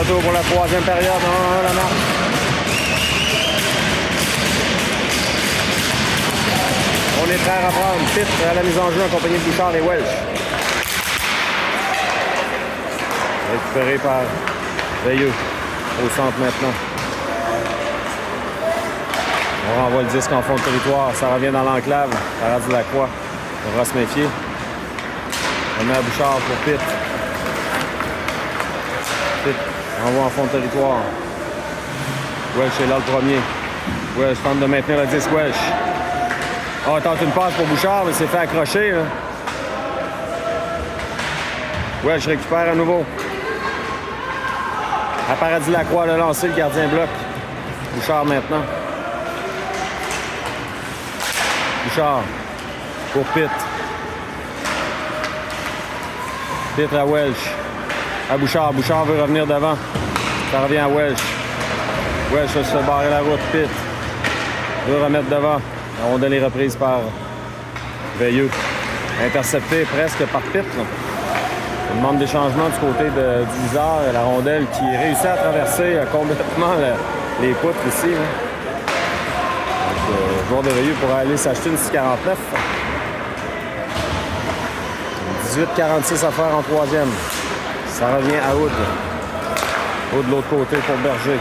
retour pour la troisième période. 1-1 la marque. On est prêt à reprendre. Pitt à la mise en jeu en compagnie de Bouchard et Welch. Récupéré par Veilleux au centre maintenant. On renvoie le disque en fond de territoire. Ça revient dans l'enclave. Parade de la Croix. On devra se méfier. On met à Bouchard pour Pitt. Pitt envoie en fond de territoire. Welch est là le premier. Welch tente de maintenir le disque. Welch. On tente une passe pour Bouchard, mais c'est fait accrocher. Là. Welch récupère à nouveau. À Paradis Lacroix, le lancer, le gardien bloc. Bouchard maintenant. Bouchard pour Pitt. Pitt à Welch. À Bouchard. Bouchard veut revenir devant. Ça revient à Welch. Welch va se barrer la route. Pitt veut remettre devant. La rondelle est reprise par Veilleux. Intercepté presque par Pitt. Là. On demande des changements du côté du Blizzard. La rondelle qui réussit à traverser complètement les poutres ici. Là. Donc, le joueur de Veilleux pourrait aller s'acheter une 6,49. 18,46 à faire en troisième. Ça revient à Hood. Hood de l'autre côté pour Berger.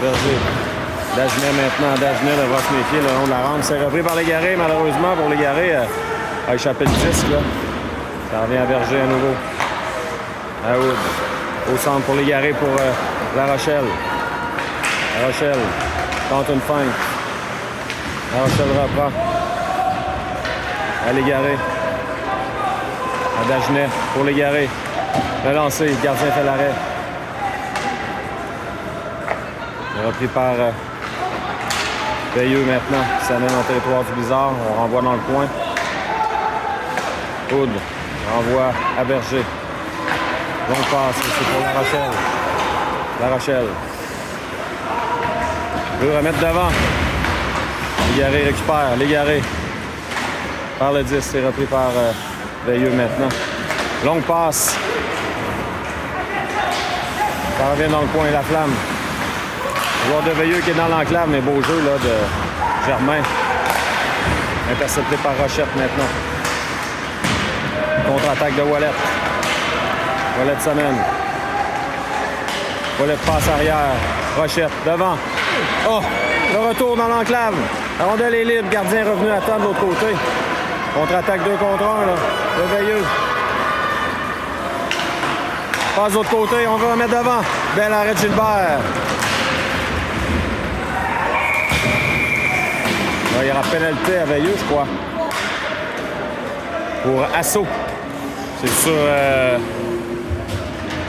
Berger. Dagenet maintenant. Dagenet devra se méfier le long de la rampe. C'est repris par Légaré. Malheureusement pour Légaré, a échappé le disque. Là. Ça revient à Berger à nouveau. À Hood. Au centre pour Légaré pour La Rochelle. La Rochelle tente une feinte. La Rochelle reprend. À Légaré. À Dagenet pour Légaré. Le lancer. Le gardien fait l'arrêt. Repris par Veilleux maintenant. Ça mène au territoire du Blizzard. On renvoie dans le coin. Hood renvoie à Berger. Longue passe. C'est pour La Rochelle. La Rochelle. Veut remettre devant. Légaré récupère. Légaré. Par le 10. C'est repris par Veilleux maintenant. Longue passe. Ça revient dans le coin. La Flamme. Le joueur de Veilleux qui est dans l'enclave, mais beau jeu là, de Germain. Intercepté par Rochette maintenant. Contre-attaque de Wallet. Wallet s'amène. Wallet passe arrière. Rochette devant. Oh! Le retour dans l'enclave. La rondelle est libre. Gardien revenu à temps de l'autre côté. Contre-attaque 2 contre 1 là, de Veilleux. Passe de l'autre côté. On veut remettre devant. Bel arrêt de Gilbert. Il y aura pénalité à Veilleux, je crois. Pour assaut. C'est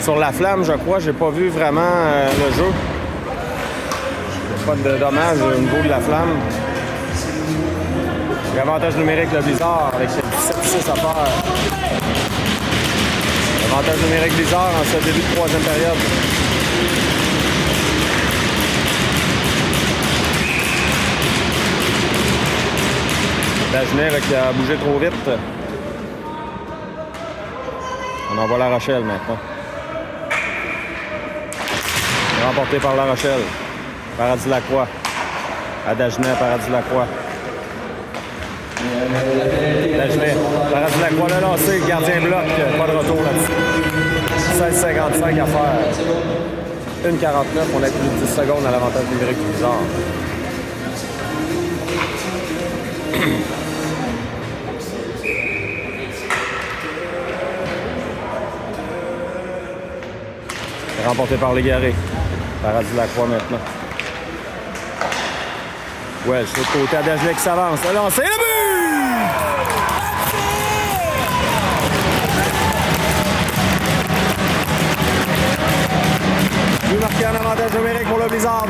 sur la Flamme, je crois. J'ai pas vu vraiment le jeu. Pas de dommage au niveau de la Flamme. L'avantage numérique, le Blizzard, avec 17-6 à faire. L'avantage numérique Blizzard en ce début de troisième période. Dagenet qui a bougé trop vite. On envoie La Rochelle maintenant. Remporté par La Rochelle. Paradis Lacroix. À Dagenet, Paradis Lacroix. Dagenet. Paradis Lacroix le lancé. Gardien bloc. Pas de retour là-dessus. 16,55 à faire. 1,49. On a plus de 10 secondes à l'avantage numérique du Blizzard. Remporté par Légaré. Paradis Lacroix maintenant. Welch, de l'autre côté à Dagenet qui s'avance. Le lancer, le but! But marqué en avantage numérique pour le Blizzard.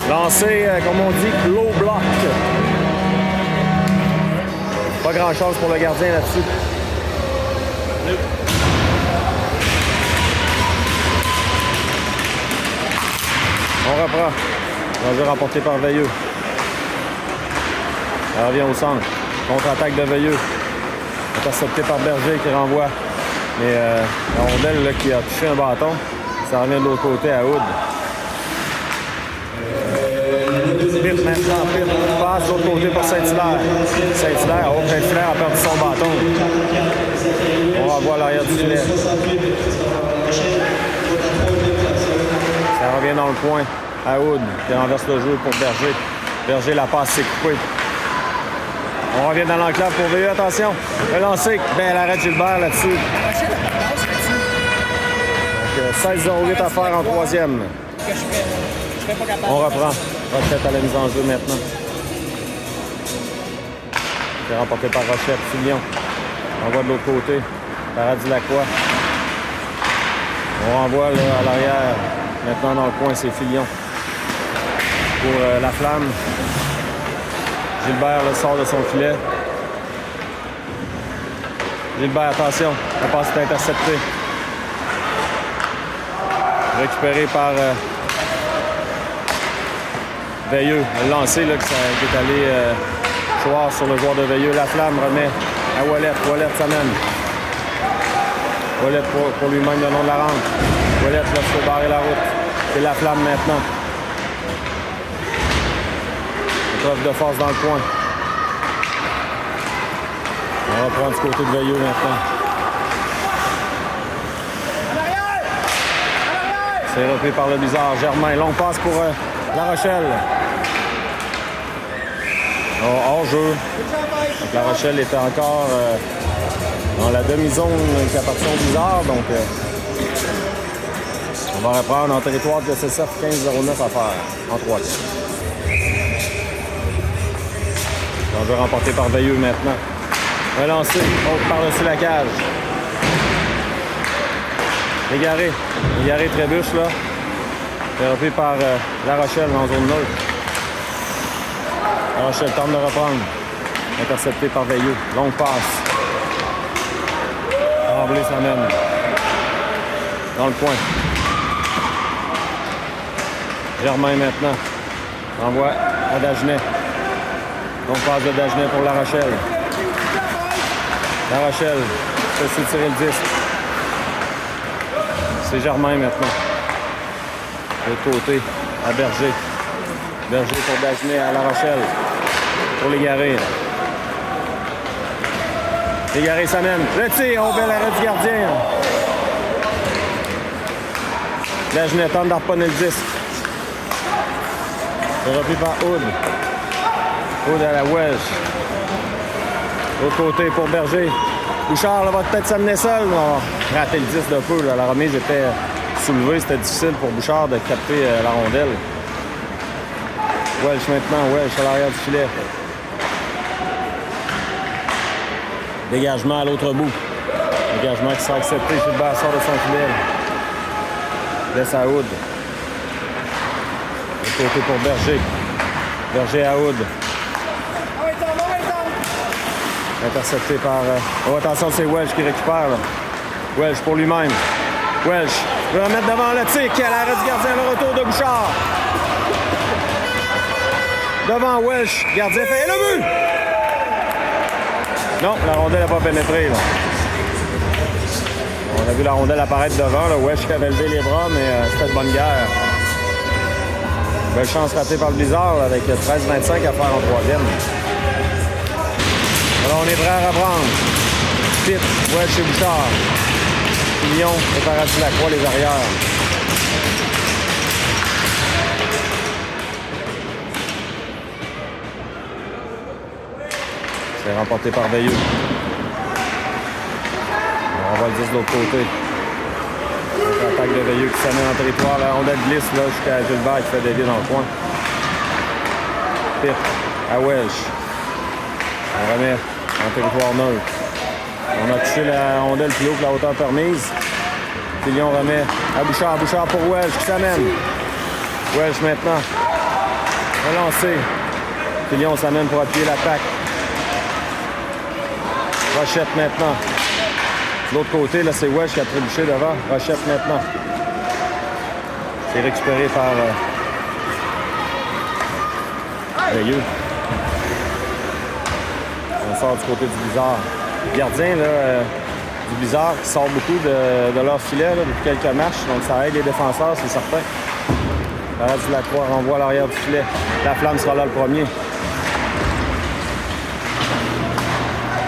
2-1. Lancé, comme on dit, low block. Pas grand-chose pour le gardien là-dessus. On reprend. Danger remporté par Veilleux. Ça revient au centre. Contre-attaque de Veilleux. Intercepté par Berger qui renvoie Mais la rondelle là, qui a touché un bâton, ça revient de l'autre côté à Hood. Pitt maintenant, Pitt passe de l'autre côté pour Saint-Hilaire. Saint-Hilaire, Saint-Hilaire a perdu son bâton. On va voir l'arrière du filet. Ça revient dans le coin à Hood, qui renverse le jeu pour Berger. Berger, la passe s'est coupée. On revient dans l'enclave pour VE, attention. Le lancer, bel arrêt de Gilbert là-dessus. Donc 16-08 à faire en troisième. On reprend. Rochette à la mise en jeu maintenant. C'est remporté par Rochette. Filion. On voit de l'autre côté. Paradis Lacroix. On renvoie là, à l'arrière. Maintenant dans le coin, c'est Filion. Pour la Flamme. Gilbert le sort de son filet. Gilbert, attention. La passe est interceptée. Récupéré par Veilleux. Le lancer là, qui est allé choir sur le joueur de Veilleux. La Flamme remet à Ouellet. Ouellet s'amène. Ouellet pour lui-même le long de la rampe. Ouellet laisse barrer la route. C'est la Flamme maintenant. Preuve de force dans le coin. On va prendre du côté de Veilleux maintenant. C'est repris par le bizarre. Germain, longue passe pour La Rochelle. Hors-jeu. La Rochelle était encore dans la demi-zone qui appartient au bizarre. Donc, on va reprendre en territoire de SSF 15-09 à faire en troisième. On veut remporter par Veilleux maintenant. Un lancé, par-dessus la cage. Égaré. Égaré trébuche, là. C'est repris par La Rochelle en zone neutre. La Rochelle tente de reprendre. Intercepté par Veilleux. Longue passe. Tremblay s'amène. Dans le coin. Germain maintenant. Envoie à Dagenet. Donc, passe de Dagenet pour La Rochelle. La Rochelle fait tirer le disque. C'est Germain maintenant. De l'autre côté, à Berger. Berger pour Dagenet à La Rochelle. Pour l'Égaré. L'Égaré s'amène. Le tir, on bel arrêt du gardien. Dagenet tente d'harponner le disque. C'est repris par Hood. Hood à la Welsh. L'autre côté pour Berger. Bouchard là, va peut-être s'amener seul. On va rater le 10 d'un peu. Là. La remise était soulevée. C'était difficile pour Bouchard de capter la rondelle. Welsh maintenant. Welsh à l'arrière du filet. Dégagement à l'autre bout. Dégagement qui sera accepté. Gilbert sort de son filet. Laisse à Hood. L'autre côté pour Berger. Berger à Hood. Intercepté par... Oh, attention, c'est Welsh qui récupère. Là. Welsh pour lui-même. Welsh veut remettre devant le tir. Quel arrêt du gardien, le retour de Bouchard. Devant Welsh. Gardien fait le but! Non, la rondelle n'a pas pénétré. Là. On a vu la rondelle apparaître devant. Là. Welsh qui avait levé les bras, mais c'était de bonne guerre. Belle chance ratée par le Blizzard là, avec 13-25 à faire en troisième. Alors, on est prêt à reprendre. Pitt, Welsh et Bouchard. Filion et Paradis Lacroix, les arrières. C'est remporté par Veilleux. On va le 10 de l'autre côté. L'attaque de Veilleux qui s'amène en territoire. La rondelle glisse là, jusqu'à Gilbert qui fait dévier dans le coin. Pitt à Welsh. On remet en territoire neutre. On a touché la rondelle plus haut que la hauteur permise. Filion remet à Bouchard. Bouchard pour Welsh qui s'amène. Welsh maintenant. Relancé. Filion s'amène pour appuyer l'attaque. Rochette maintenant. De l'autre côté, là, c'est Welsh qui a trébuché devant. Rochette maintenant. C'est récupéré par Veilleux. On sort du côté du Blizzard. Gardien là, du Blizzard qui sort beaucoup de leur filet là, depuis quelques matchs. Donc ça aide les défenseurs, c'est certain. Paradis-Lacroix renvoie à l'arrière du filet. La Flamme sera là le premier.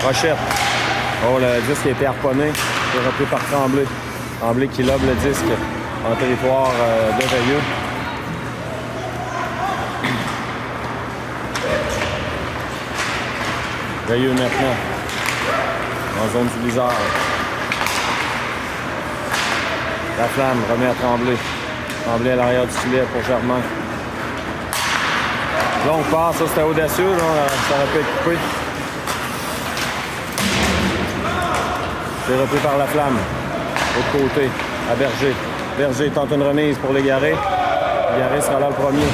Rochette. Oh, le disque a été harponné. C'est repris par Tremblay. Tremblay qui lobe le disque en territoire de Veilleux. Veilleux maintenant. En zone du Blizzard. La Flamme remet à Tremblay. Tremblay à l'arrière du filet pour Germain. Longue passe, ça c'était audacieux, là. Ça aurait pu être coupé. C'est repris par la Flamme. Autre côté, à Berger. Berger tente une remise pour Légaré. Légaré sera là le premier.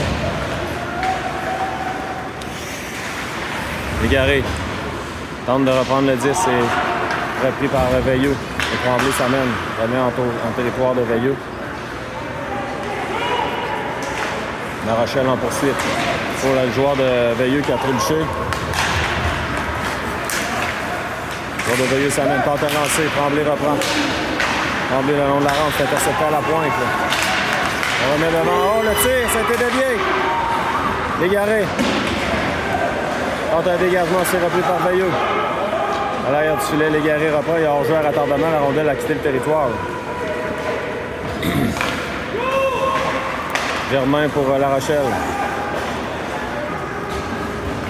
Légaré tente de reprendre le 10 et repris par Veilleux. Et Tremblay s'amène. Remet en territoire de Veilleux. La Rochelle en poursuite. Pour le joueur de Veilleux qui a trébuché. Le joueur de Veilleux s'amène, tente un lancer. Tremblay reprend. Tremblay le long de la rampe, c'est intercepté à la pointe. Là. On remet devant. Oh, le tir, ça a été dévié. Légaré. Tente un dégagement, c'est repris par Veilleux. À l'arrière du filet, Légaré reprend. Il a hors-jeu à retardement. La rondelle a quitté le territoire. Germain pour La Rochelle.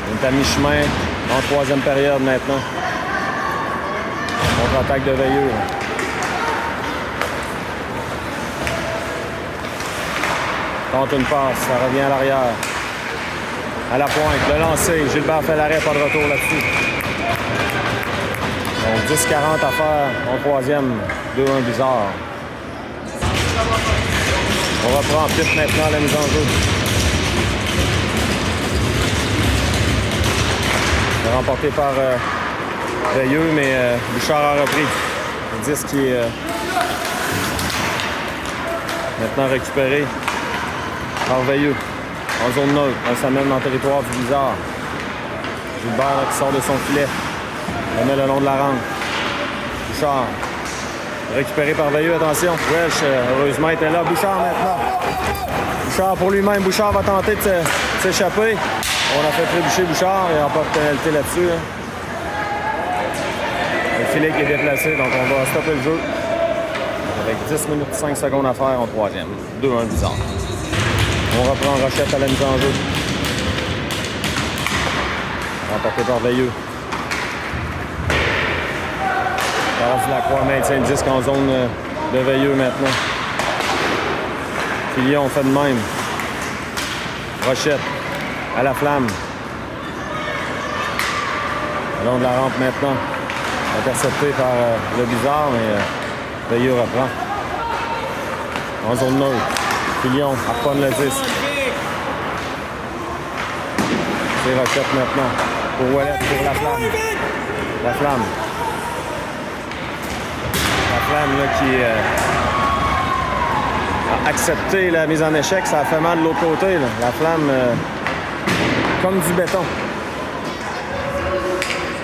On est à mi-chemin en troisième période maintenant. Contre-attaque de Veilleux. Tente une passe, ça revient à l'arrière. À la pointe, le lancer. Gilbert fait l'arrêt, pas de retour là-dessus. Donc 10-40 à faire en troisième. 2-1 Blizzard. On reprend vite maintenant la mise en jeu. Remporté par Veilleux, mais Bouchard a repris. Le 10 qui est maintenant récupéré par Veilleux. En zone neutre, on s'amène dans le territoire du Blizzard. Gilbert qui sort de son filet. On met le long de la rampe. Bouchard. Récupéré par Veilleux, attention. Welch, heureusement, était là. Bouchard maintenant. Bouchard pour lui-même. Bouchard va tenter de s'échapper. On a fait trébucher Bouchard. Il n'y aura pas de pénalité là-dessus. Hein. Le filet qui est déplacé, donc on va stopper le jeu. Avec 10 minutes 5 secondes à faire en troisième. 2-1 Blizzard. On reprend Rochette à la mise en jeu. Remporté par Veilleux. Paradis-Lacroix maintient le disque en zone de Veilleux maintenant. Filion fait de même. Rochette à la Flamme. Le long de la rampe maintenant. Intercepté par le Blizzard, mais Veilleux reprend. En zone neutre. Filion harponne le disque. C'est Rochette maintenant. Pour Ouellet, pour la Flamme. La Flamme. La Flamme là, qui a accepté la mise en échec. Ça a fait mal de l'autre côté. Là. La Flamme, comme du béton.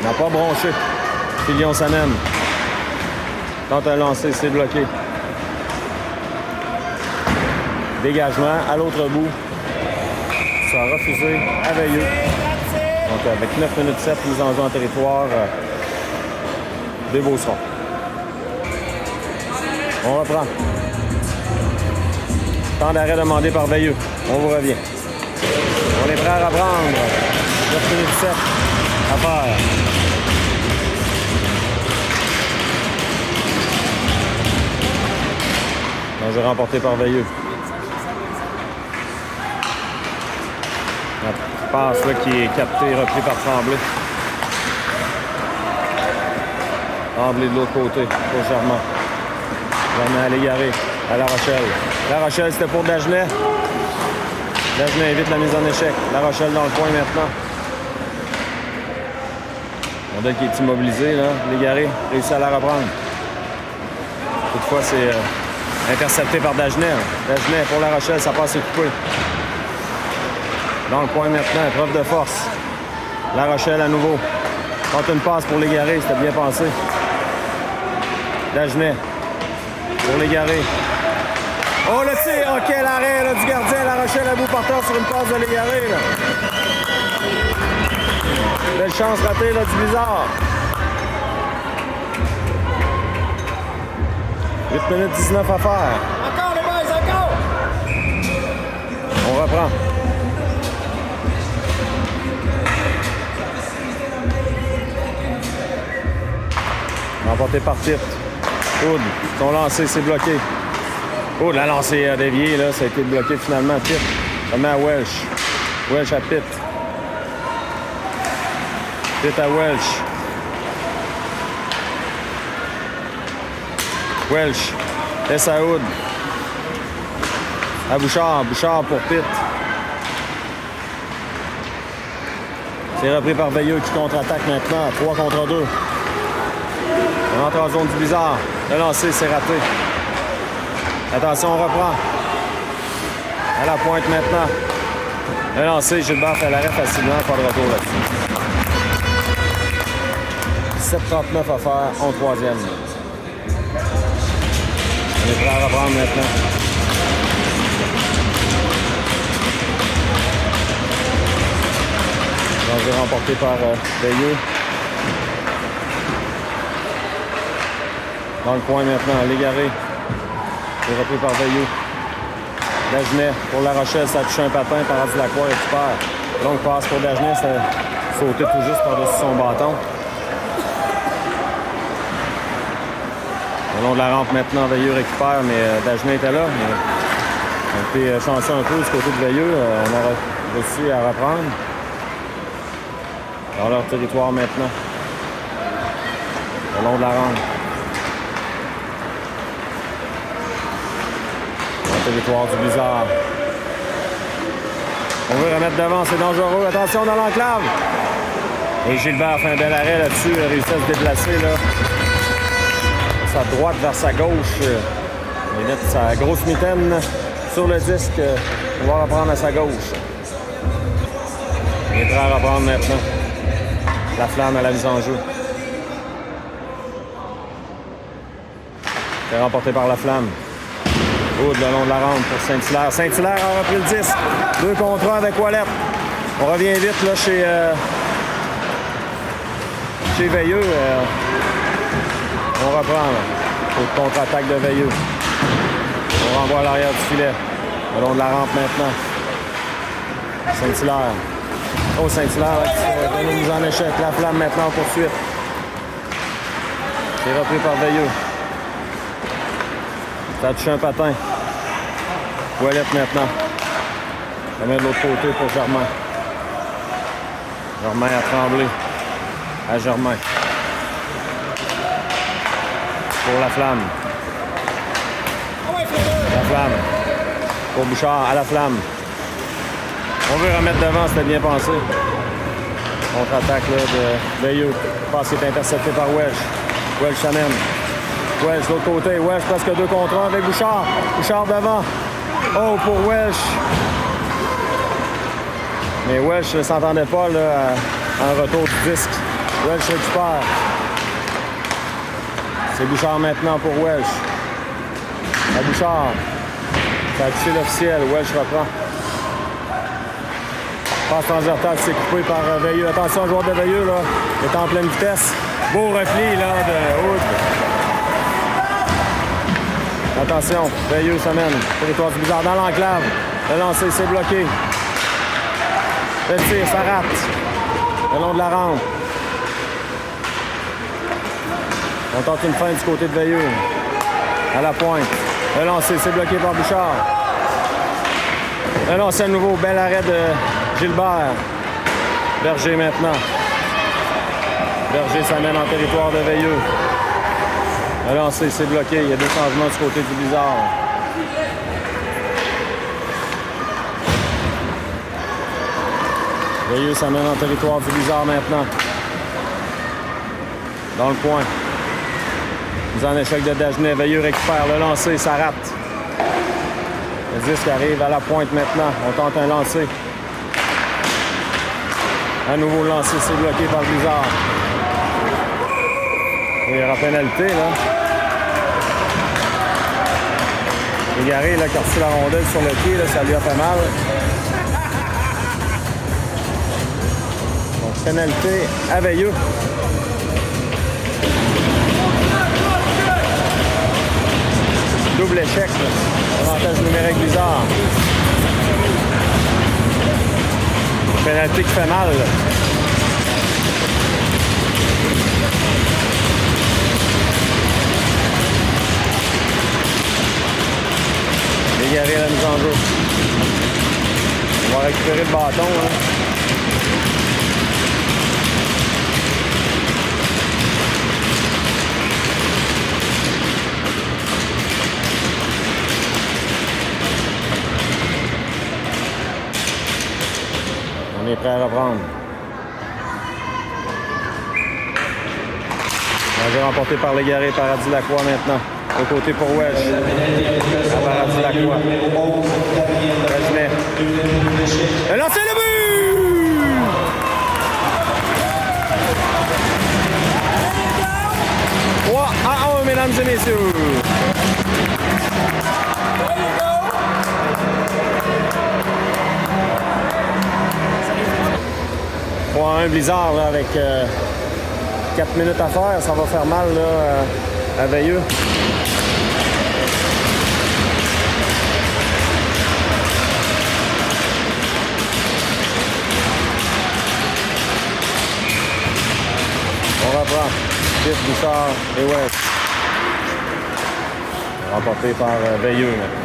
N'a pas bronché. Filion s'amène. Tente un lancer, c'est bloqué. Dégagement à l'autre bout. Ça a refusé à Veilleux. Donc avec 9 minutes 7, mise en jeu en territoire des Beaucerons. On reprend. Temps d'arrêt demandé par Veilleux. On vous revient. On est prêt à reprendre. 9 minutes 7 à faire. Un jeu remporté par Veilleux. La passe là, qui est captée, repris par Tremblay. Tremblay de l'autre côté pour Germain. Germain à Légaré, à La Rochelle. La Rochelle, c'était pour Dagenet. Dagenet évite la mise en échec. La Rochelle dans le coin maintenant. On qui est immobilisé, là. Légaré réussit à la reprendre. Toutefois, c'est intercepté par Dagenet. Dagenet pour La Rochelle, ça passe coupé. Dans le coin maintenant, preuve de force. La Rochelle à nouveau. Tente une passe pour Légaré, c'était bien pensé. Dagenet. Pour l'égarer. Oh, le tir! OK, l'arrêt là, du gardien. La Rochelle à bout porteur sur une passe de l'égaré. Belle chance ratée là, du Blizzard. 8 minutes 19 à faire. Encore les boys, encore! On reprend. Remporté par Pitt. Hood, son lancé, c'est bloqué. Hood, la lancée a dévié, là, ça a été bloqué finalement. Pitt, ça met à Welsh. Welsh à Pitt. Pitt à Welsh. Welsh, laisse à Hood. À Bouchard, Bouchard pour Pitt. C'est repris par Veilleux qui contre-attaque maintenant. 3 contre 2. On entre en zone du Blizzard. Le lancer, c'est raté. Attention, on reprend. À la pointe maintenant. Le lancer, Gilbert fait l'arrêt facilement. Pas de retour là-dessus. 7:39 à faire en troisième. On est prêt à reprendre maintenant. Danger remporté par Veilleux. Dans le coin maintenant, l'égaré. C'est repris par Veilleux. Dagenet pour La Rochelle, ça touche un patin par Lacroix récupère. Donc passe pour Dagenet, ça sauté tout juste par-dessus son bâton. Le long de la rampe maintenant, Veilleux récupère, mais Dagenet était là. Mais on a été chanceux un peu du côté de Veilleux. On aurait réussi à reprendre. Dans leur territoire maintenant. Le long de la rampe. Dans le territoire du Blizzard. On veut remettre devant, c'est dangereux. Attention dans l'enclave. Et Gilbert fait un bel arrêt là-dessus. Il a réussi à se déplacer là. Sa droite vers sa gauche. Il met sa grosse mitaine sur le disque. On va reprendre à sa gauche. Il est prêt à reprendre maintenant. La Flamme à la mise en jeu. C'est remporté par la Flamme. Hood le long de la rampe pour Saint-Hilaire. Saint-Hilaire a repris le 10. 2 contre 1 avec Ouellette. On revient vite là chez Veilleux. On reprend là. Pour contre-attaque de Veilleux. On renvoie à l'arrière du filet. Le long de la rampe maintenant. Saint-Hilaire. Oh, Saint-Hilaire qui se donne une mise en échec. La Flamme maintenant en poursuite. C'est repris par Veilleux. Ça a touché un patin. Ouellette maintenant. Ça met de l'autre côté pour Germain. Germain a tremblé. À Germain. Pour la Flamme. La Flamme. Pour Bouchard, à la Flamme. On veut remettre devant, c'était bien pensé. Contre-attaque là, de Veilleux. Passe qui est intercepté par Welsh. Welsh s'amène. Welsh de l'autre côté. Welsh presque 2 contre 1 avec Bouchard. Bouchard devant. Oh, pour Welsh. Mais Welsh ne s'entendait pas là, en retour du disque. Welsh récupère. C'est Bouchard maintenant pour Welsh. À Bouchard. Ça a touché l'officiel. Welsh reprend. Passe transversale, c'est coupé par Veilleux. Attention, joueur de Veilleux, là. Il est en pleine vitesse. Beau repli, là, de Hood. Attention, Veilleux s'amène. Territoire du Blizzard dans l'enclave. Le lancer, c'est bloqué. Le tir, ça rate. Le long de la rampe. On tente une fin du côté de Veilleux. À la pointe. Le lancer, c'est bloqué par Bouchard. Le lancer à nouveau. Bel arrêt de Gilbert. Berger maintenant. Berger s'amène en territoire de Veilleux. Le lancer, c'est bloqué. Il y a 2 changements du côté du Blizzard. Veilleux s'amène en territoire du Blizzard maintenant. Dans le coin. Mise en échec de Dagenet. Veilleux récupère le lancer, ça rate. Le disque arrive à la pointe maintenant. On tente un lancer. À nouveau le lancer, c'est bloqué par le Blizzard. Il y aura pénalité là. Légaré, là, qui a reçu la rondelle sur le pied, là, ça lui a fait mal. Donc, pénalité à Veilleux. Double échec. Avantage numérique bizarre. Pénalité qui fait mal. Légaré la mise en jeu. On va récupérer le bâton. Hein. On est prêt à reprendre. On va remporté par Légaré, Paradis Lacroix maintenant. Au côté pour Welsh. À Paradis Lacroix. Dagenet. Et lancez le but! Trois à 1, mesdames et messieurs. Pour un blizzard là, avec 4 minutes à faire, ça va faire mal là, à Veilleux. On reprend. Fils, Bouchard et West. Remporté par Veilleux maintenant.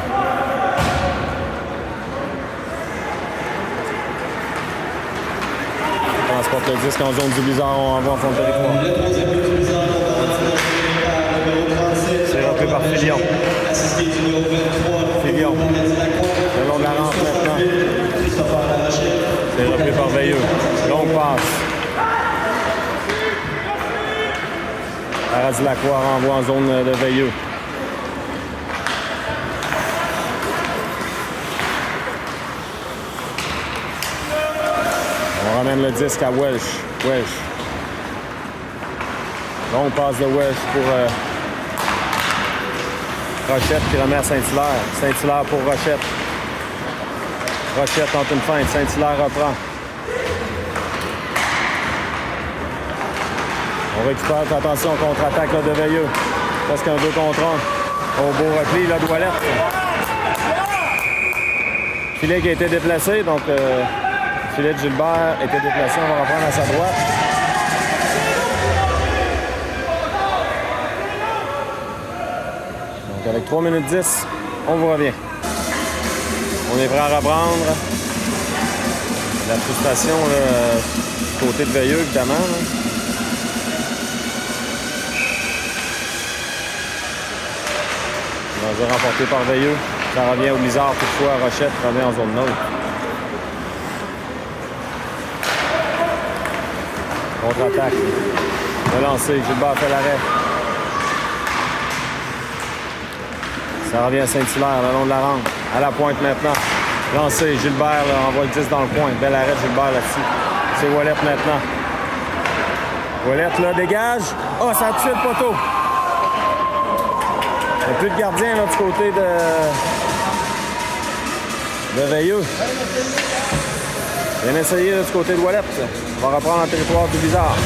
Transporte le disque en zone du blizzard, on envoie en fond de territoire. C'est repris par Filion. Filion. Le long de la rampe maintenant. C'est repris par Veilleux. Longue passe. Paradis Lacroix renvoie en zone de Veilleux. On ramène le disque à Welsh. Welsh. Longue passe de Welsh pour Rochette qui remet à Saint-Hilaire. Saint-Hilaire pour Rochette. Rochette tente une feinte. Saint-Hilaire reprend. On récupère, fais attention, contre-attaque là, de Veilleux. Presque un 2 contre 1. Au beau repli, là, Doualette. Filet qui a été déplacé, donc Filet de Gilbert a été déplacé. On va reprendre à sa droite. Donc avec 3 minutes 10, on vous revient. On est prêt à reprendre. La frustration, là, du côté de Veilleux, évidemment. Là. On va remporté par Veilleux. Ça revient au blizzard toutefois. Rochette revient en zone neutre. Contre-attaque. Relancé. Gilbert fait l'arrêt. Ça revient à Saint-Hilaire, le long de la rampe. À la pointe maintenant. Lancé. Gilbert là, envoie le 10 dans le point. Bel arrêt de Gilbert là-dessus. C'est Ouellette maintenant. Ouellette là, dégage. Oh, ça a touché le poteau. Il n'y a plus de gardien là, du côté de Veilleux. Bien essayé là, du côté de Ouellette. On va reprendre le territoire du blizzard.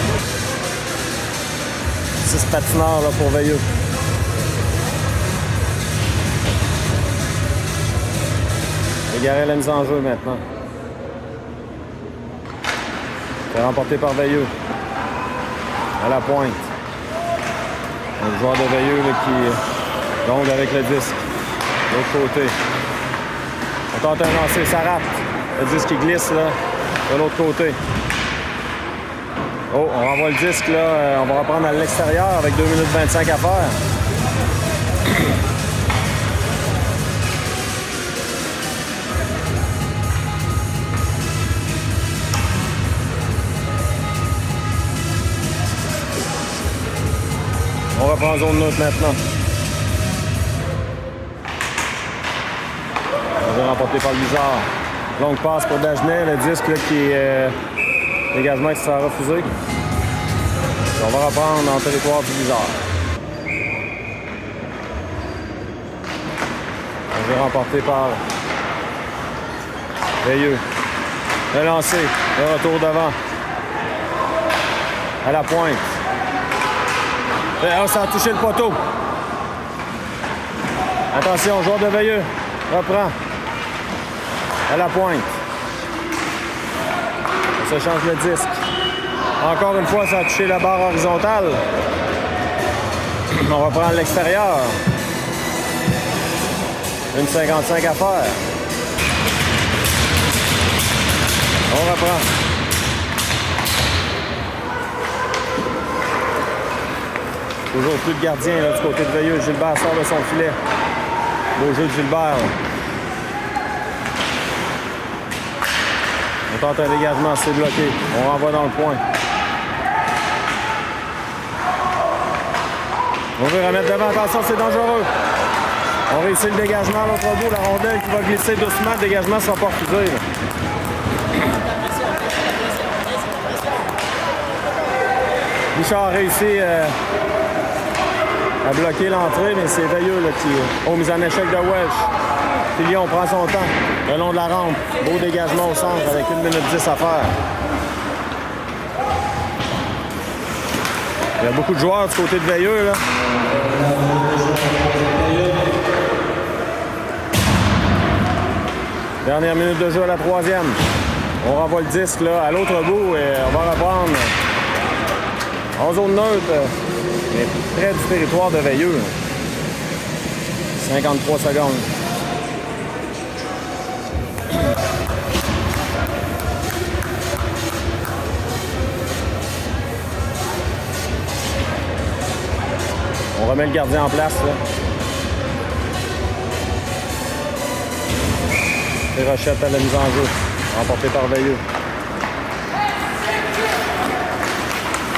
6 patineurs là, pour Veilleux. Légaré la mise en jeu maintenant. C'est remporté par Veilleux. À la pointe. Le joueur de Veilleux là, qui longue avec le disque. De l'autre côté. On tente un lancer, ça rate. Le disque qui glisse là, de l'autre côté. Oh, on renvoie le disque là. On va reprendre à l'extérieur avec 2 minutes 25 à faire. On reprend en zone neutre maintenant. On va remporter par le blizzard. Longue passe pour Dagenet, le disque là, qui est dégagement qui sera refusé. On va reprendre en territoire du blizzard. Jeu remporté par Veilleux. Le lancer. Le retour devant. À la pointe. Ça a touché le poteau. Attention, joueur de Veilleux. Reprend. À la pointe. Ça change le disque. Encore une fois, ça a touché la barre horizontale. On va prendre l'extérieur. 1,55 à faire. On reprend. Toujours plus de gardien là, du côté de Veilleux. Gilbert sort de son filet. Beau jeu de Gilbert. On tente un dégagement, c'est bloqué. On renvoie dans le point. On veut remettre devant. Attention, c'est dangereux. On réussit le dégagement à l'autre bout. La rondelle qui va glisser doucement. Le dégagement ne sera pas refusé. Bouchard a réussi à bloquer l'entrée, mais c'est Veilleux là, qui a mis en échec de Welsh. Filion prend son temps le long de la rampe. Beau dégagement au centre avec 1 minute 10 à faire. Il y a beaucoup de joueurs du côté de Veilleux. Là. Dernière minute de jeu à la 3e. On renvoie le disque là, à l'autre bout et on va reprendre en zone neutre, mais près du territoire de Veilleux. 53 secondes. On remet le gardien en place. Là. Et Rochette à la mise en jeu, remporté par Veilleux.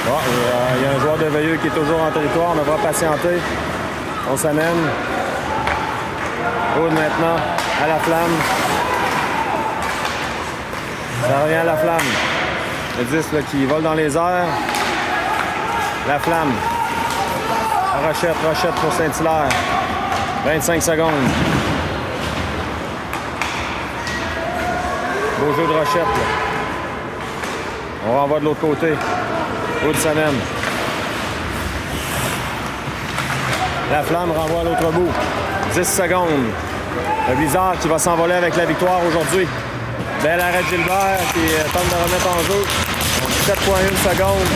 Bon, il y a un joueur de Veilleux qui est toujours en territoire. On devra patienter. On s'amène. Aude maintenant à la flamme. Ça revient à la flamme. Le disque là, qui vole dans les airs. La flamme. Rochette pour Saint-Hilaire. 25 secondes. Beau jeu de Rochette. Là. On renvoie de l'autre côté. Aude s'amène. La flamme renvoie à l'autre bout. 10 secondes. Le Blizzard qui va s'envoler avec la victoire aujourd'hui. Bel arrêt de Gilbert qui tente de remettre en jeu. 17,1 secondes.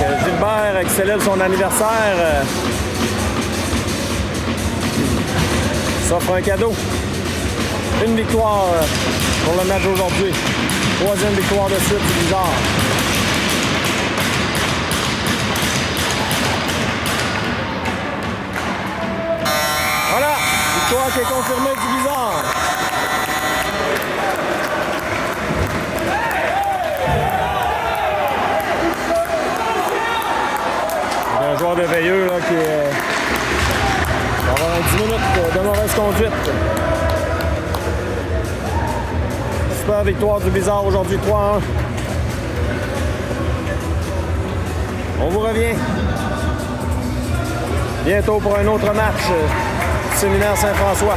Donc Gilbert qui célèbre son anniversaire s'offre un cadeau. Une victoire pour le match d'aujourd'hui. 3e victoire de suite du Blizzard. Voilà, victoire qui est confirmée du Blizzard. Il y a un joueur de Veilleux là, qui va avoir 10 minutes de mauvaise conduite. Super victoire du Blizzard aujourd'hui, 3-1. On vous revient bientôt pour un autre match. Séminaire Saint-François.